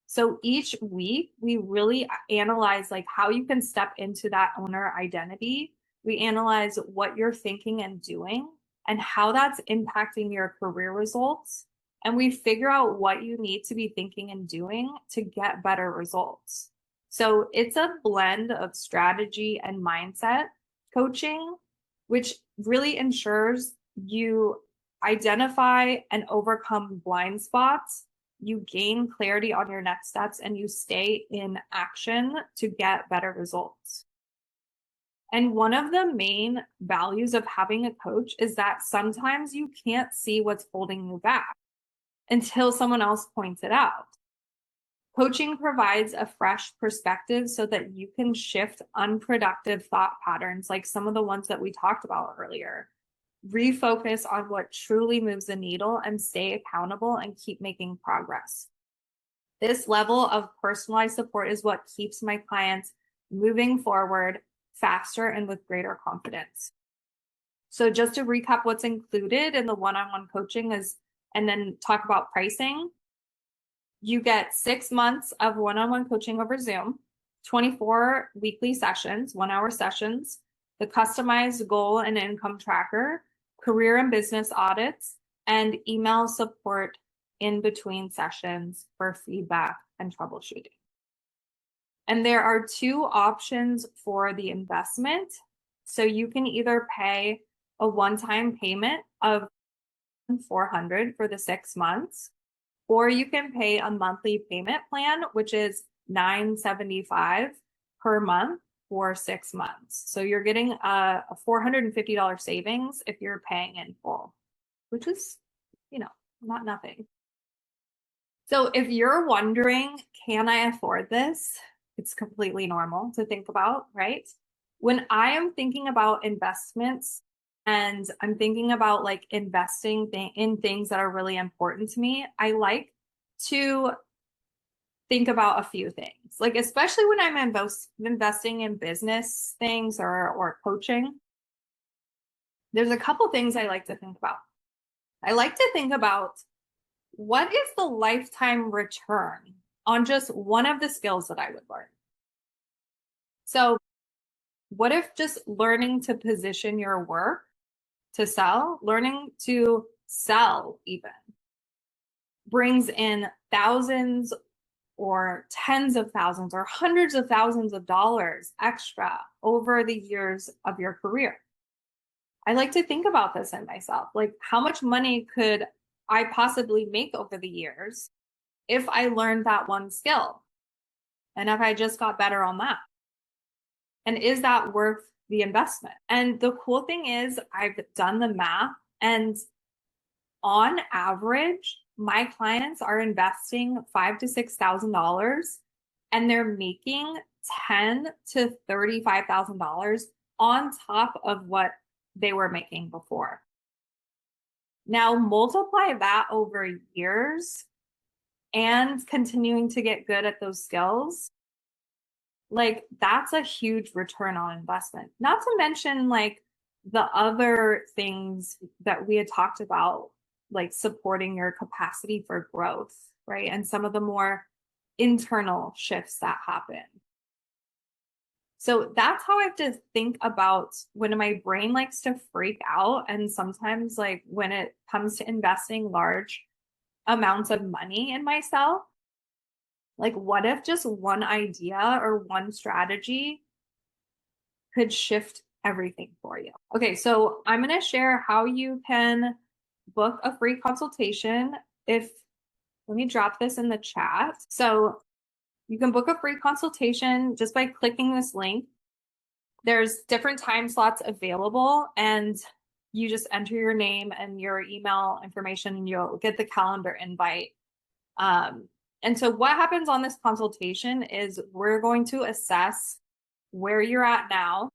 So each week, we really analyze like how you can step into that owner identity. We analyze what you're thinking and doing and how that's impacting your career results. And we figure out what you need to be thinking and doing to get better results. So it's a blend of strategy and mindset coaching, which really ensures you identify and overcome blind spots, you gain clarity on your next steps, and you stay in action to get better results. And one of the main values of having a coach is that sometimes you can't see what's holding you back until someone else points it out. Coaching provides a fresh perspective so that you can shift unproductive thought patterns, like some of the ones that we talked about earlier. Refocus on what truly moves the needle and stay accountable and keep making progress. This level of personalized support is what keeps my clients moving forward faster and with greater confidence. So just to recap what's included in the one-on-one coaching and then talk about pricing. You get 6 months of one-on-one coaching over Zoom, 24 weekly sessions, 1-hour sessions, the customized goal and income tracker, career and business audits, and email support in between sessions for feedback and troubleshooting. And there are 2 options for the investment. So you can either pay a one-time payment of $400 for the 6 months, or you can pay a monthly payment plan, which is $975 per month for 6 months. So you're getting a $450 savings if you're paying in full, which is, not nothing. So if you're wondering, can I afford this? It's completely normal to think about, right? When I am thinking about investments and I'm thinking about like investing in things that are really important to me, I like to think about a few things, like especially when I'm investing in business things or coaching. There's a couple things I like to think about. I like to think about what is the lifetime return on just one of the skills that I would learn. So what if just learning to position your work to sell, learning to sell even, brings in thousands or tens of thousands or hundreds of thousands of dollars extra over the years of your career? I like to think about this in myself. Like, how much money could I possibly make over the years if I learned that one skill? And if I just got better on that? And is that worth the investment? And the cool thing is, I've done the math, and on average, my clients are investing $5,000 to $6,000 and they're making $10,000 to $35,000 on top of what they were making before. Now multiply that over years and continuing to get good at those skills. Like, that's a huge return on investment. Not to mention like the other things that we had talked about, like supporting your capacity for growth, right? And some of the more internal shifts that happen. So that's how I have to think about when my brain likes to freak out. And sometimes, like, when it comes to investing large amounts of money in myself, like, what if just one idea or one strategy could shift everything for you? Okay, so I'm going to share how you can book a free consultation. Let me drop this in the chat. So you can book a free consultation just by clicking this link. There's different time slots available, and you just enter your name and your email information and you'll get the calendar invite. And so what happens on this consultation is we're going to assess where you're at now,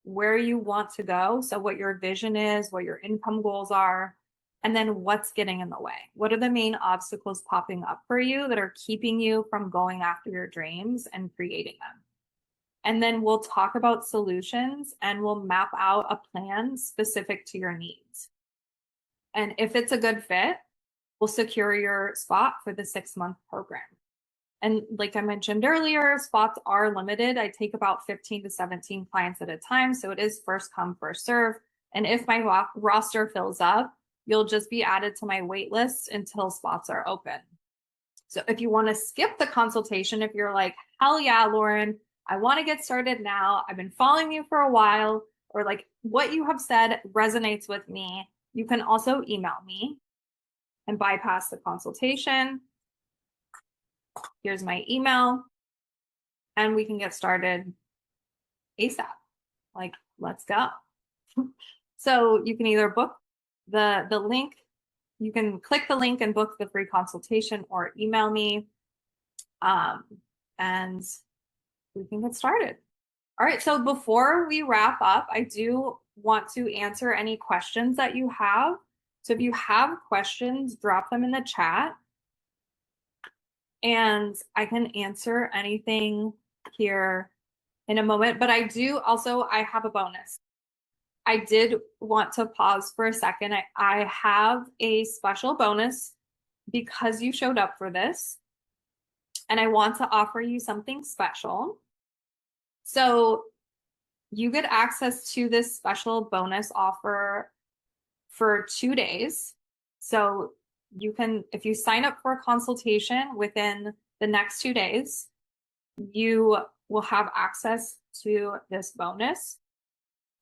where you want to go. So what your vision is, what your income goals are, and then what's getting in the way. What are the main obstacles popping up for you that are keeping you from going after your dreams and creating them? And then we'll talk about solutions and we'll map out a plan specific to your needs. And if it's a good fit, we'll secure your spot for the 6-month program. And like I mentioned earlier, spots are limited. I take about 15 to 17 clients at a time. So it is first come, first serve. And if my roster fills up, you'll just be added to my wait list until spots are open. So if you want to skip the consultation, if you're like, hell yeah, Lauryn, I want to get started now, I've been following you for a while, or like what you have said resonates with me, you can also email me and bypass the consultation. Here's my email, and we can get started ASAP. Like, let's go. So you can either book the link, you can click the link and book the free consultation, or email me, and we can get started. All right, so before we wrap up, I do want to answer any questions that you have. So if you have questions, drop them in the chat and I can answer anything here in a moment. But I have a bonus. I did want to pause for a second. I have a special bonus because you showed up for this, and I want to offer you something special. So you get access to this special bonus offer for 2 days. So you can, if you sign up for a consultation within the next 2 days, you will have access to this bonus,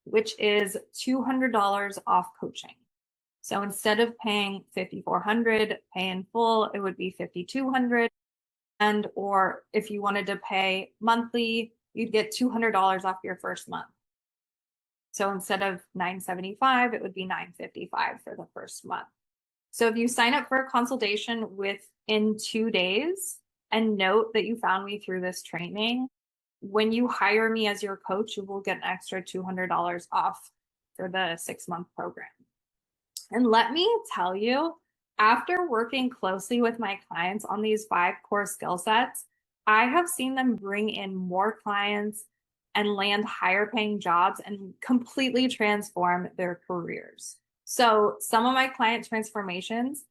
which is $200 off coaching. So instead of paying $5,400, pay in full, it would be $5,200. And or if you wanted to pay monthly, you'd get $200 off your first month. So instead of $975, it would be $955 for the first month. So if you sign up for a consultation within 2 days and note that you found me through this training, when you hire me as your coach, you will get an extra $200 off for the 6-month program. And let me tell you, after working closely with my clients on these 5 core skill sets, I have seen them bring in more clients and land higher paying jobs and completely transform their careers. So some of my client transformations,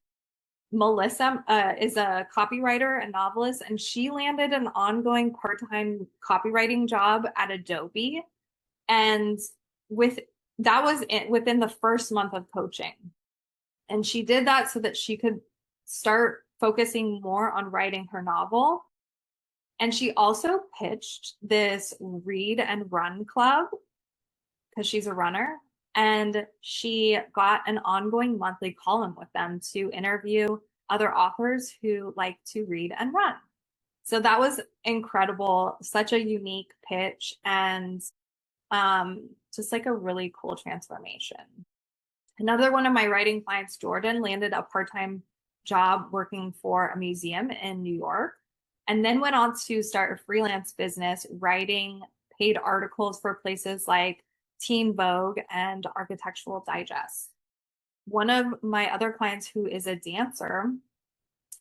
Melissa is a copywriter and novelist, and she landed an ongoing part-time copywriting job at Adobe. And that was within the first month of coaching. And she did that so that she could start focusing more on writing her novel. And she also pitched this read and run club because she's a runner. And she got an ongoing monthly column with them to interview other authors who like to read and run. So that was incredible, such a unique pitch, and just like a really cool transformation. Another one of my writing clients, Jordan, landed a part-time job working for a museum in New York, and then went on to start a freelance business writing paid articles for places like Teen Vogue and Architectural Digest. One of my other clients, who is a dancer,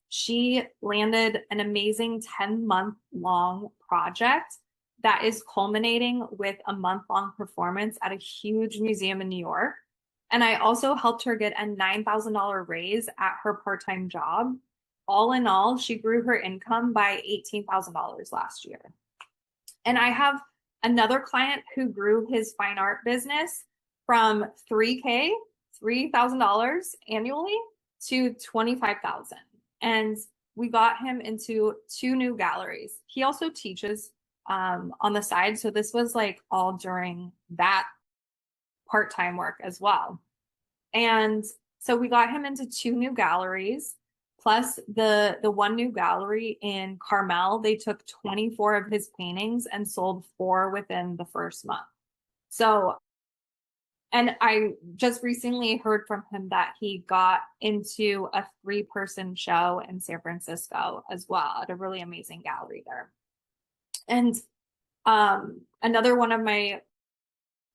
she landed an amazing 10-month long project that is culminating with a month-long performance at a huge museum in New York. And I also helped her get a $9,000 raise at her part-time job. All in all, she grew her income by $18,000 last year. And I have another client who grew his fine art business from $3,000 annually to $25,000. And we got him into 2 new galleries. He also teaches on the side. So this was like all during that part-time work as well. And so we got him into 2 new galleries, plus the 1 new gallery in Carmel. They took 24 of his paintings and sold 4 within the first month. So, and I just recently heard from him that he got into a 3-person show in San Francisco as well at a really amazing gallery there. And another one of my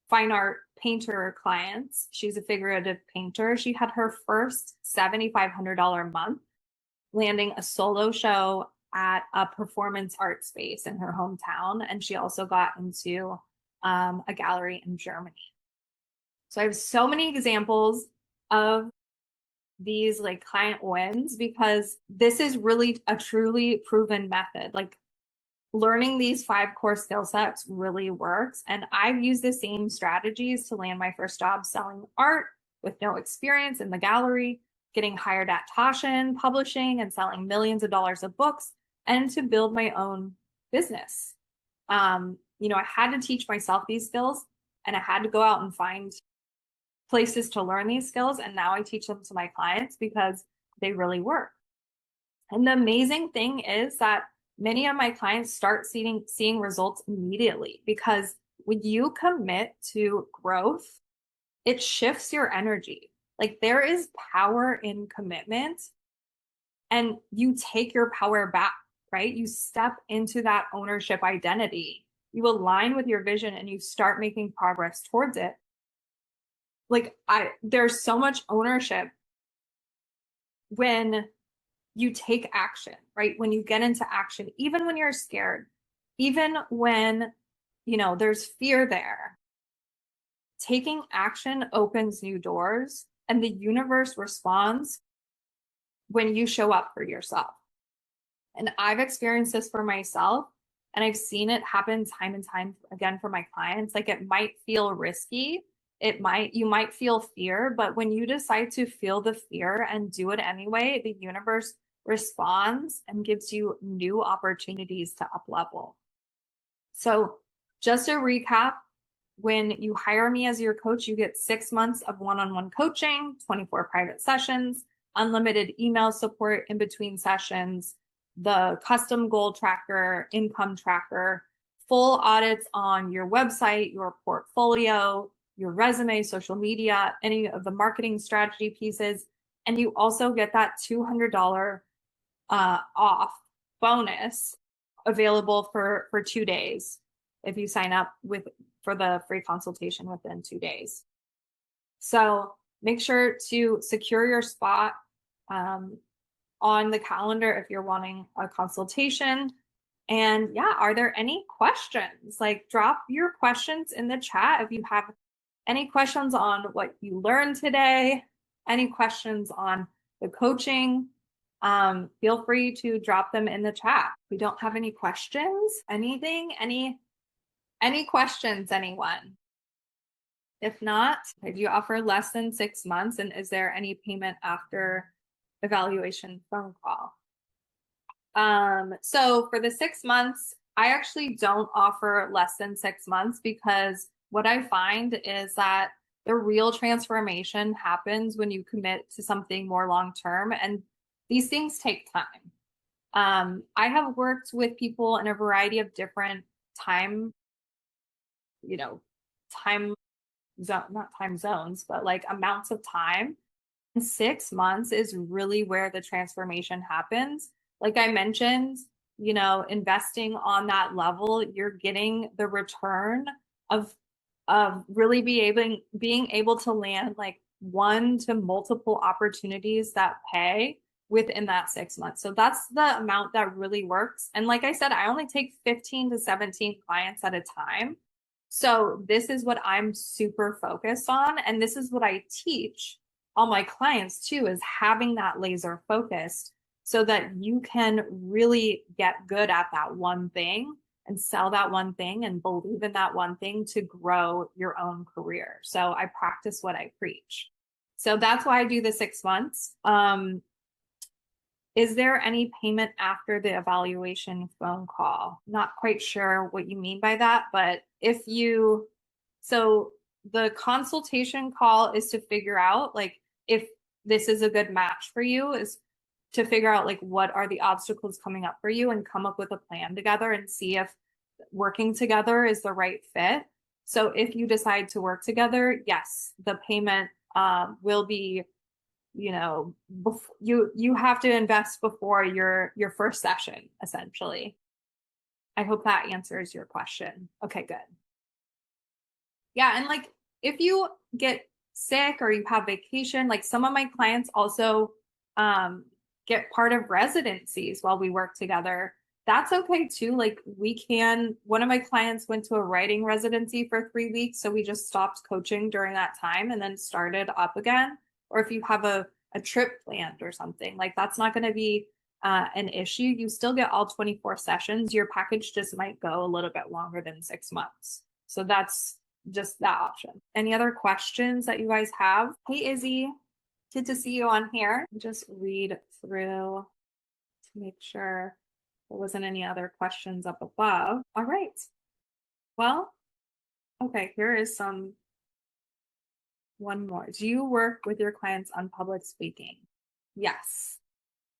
fine art painter clients, she's a figurative painter. She had her first $7,500 month landing a solo show at a performance art space in her hometown. And she also got into a gallery in Germany. So I have so many examples of these like client wins, because this is really a truly proven method. Like, learning these 5 core skill sets really works. And I've used the same strategies to land my first job selling art with no experience in the gallery, getting hired at Taschen Publishing and selling millions of dollars of books, and to build my own business. I had to teach myself these skills, and I had to go out and find places to learn these skills. And now I teach them to my clients because they really work. And the amazing thing is that many of my clients start seeing results immediately, because when you commit to growth, it shifts your energy. Like, there is power in commitment, and you take your power back, right? You step into that ownership identity, you align with your vision, and you start making progress towards it. Like, there's so much ownership when you take action, right? When you get into action, even when you're scared, even when, there's fear there, taking action opens new doors, and the universe responds when you show up for yourself. And I've experienced this for myself, and I've seen it happen time and time again for my clients. Like, it might feel risky. You might feel fear, but when you decide to feel the fear and do it anyway, the universe responds and gives you new opportunities to up level. So just to recap, when you hire me as your coach, you get 6 months of one-on-one coaching, 24 private sessions, unlimited email support in between sessions, the custom goal tracker, income tracker, full audits on your website, your portfolio, your resume, social media, any of the marketing strategy pieces. And you also get that $200 off bonus available for 2 days if you sign up for the free consultation within 2 days. So make sure to secure your spot on the calendar if you're wanting a consultation. And yeah, are there any questions? Like, drop your questions in the chat if you have any questions on what you learned today, any questions on the coaching. Feel free to drop them in the chat. We don't have any questions. Anything? Any questions, anyone? If not, do you offer less than 6 months? And is there any payment after evaluation phone call? So for the 6 months, I actually don't offer less than 6 months, because what I find is that The real transformation happens when you commit to something more long term, and these things take time. I have worked with people in a variety of different time, you know, time zone, not time zones, but like amounts of time. And 6 months is really where the transformation happens. Like I mentioned, investing on that level, you're getting the return of really being able to land like one to multiple opportunities that pay within that 6 months. So that's the amount that really works. And like I said, I only take 15 to 17 clients at a time. So this is what I'm super focused on. And this is what I teach all my clients too, is having that laser focused so that you can really get good at that one thing and sell that one thing and believe in that one thing to grow your own career. So I practice what I preach. So that's why I do the 6 months. Is there any payment after the evaluation phone call? Not quite sure what you mean by that, but so the consultation call is to figure out like if this is a good match for you, is to figure out like what are the obstacles coming up for you and come up with a plan together and see if working together is the right fit. So if you decide to work together, yes, the payment will be, before you have to invest before your first session, essentially. I hope that answers your question. Okay, good. Yeah, and like if you get sick or you have vacation, like some of my clients also get part of residencies while we work together. That's okay too. Like one of my clients went to a writing residency for 3 weeks. So we just stopped coaching during that time and then started up again. Or if you have a trip planned or something, like that's not going to be an issue. You still get all 24 sessions. Your package just might go a little bit longer than 6 months. So that's just that option. Any other questions that you guys have? Hey, Izzy, good to see you on here. Just read through to make sure there wasn't any other questions up above. All right. Well, okay, here is one more. Do you work with your clients on public speaking? Yes,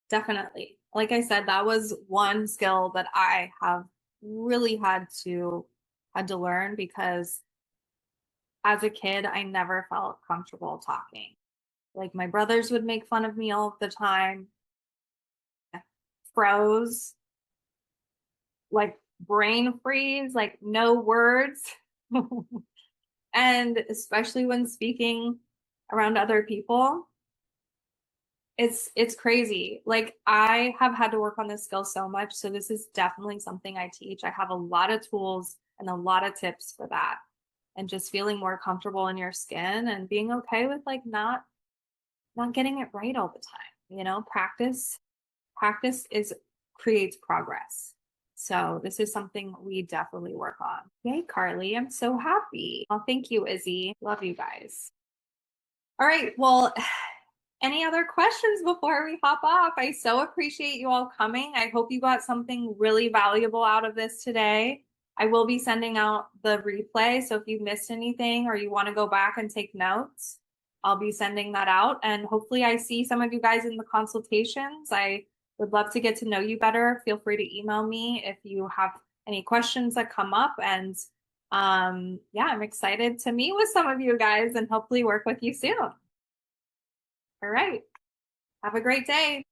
definitely. Like I said, that was one skill that I have really had to learn because as a kid, I never felt comfortable talking. Like my brothers would make fun of me all the time, froze, like brain freeze, like no words. And especially when speaking around other people, it's crazy. Like I have had to work on this skill so much. So this is definitely something I teach. I have a lot of tools and a lot of tips for that. And just feeling more comfortable in your skin and being okay with like not getting it right all the time. Practice is creates progress. So this is something we definitely work on. Yay, Carly, I'm so happy. Well, thank you, Izzy. Love you guys. All right, well, any other questions before we hop off? I so appreciate you all coming. I hope you got something really valuable out of this today. I will be sending out the replay. So if you missed anything or you want to go back and take notes, I'll be sending that out. And hopefully I see some of you guys in the consultations. I would love to get to know you better. Feel free to email me if you have any questions that come up. And yeah, I'm excited to meet with some of you guys and hopefully work with you soon. All right. Have a great day.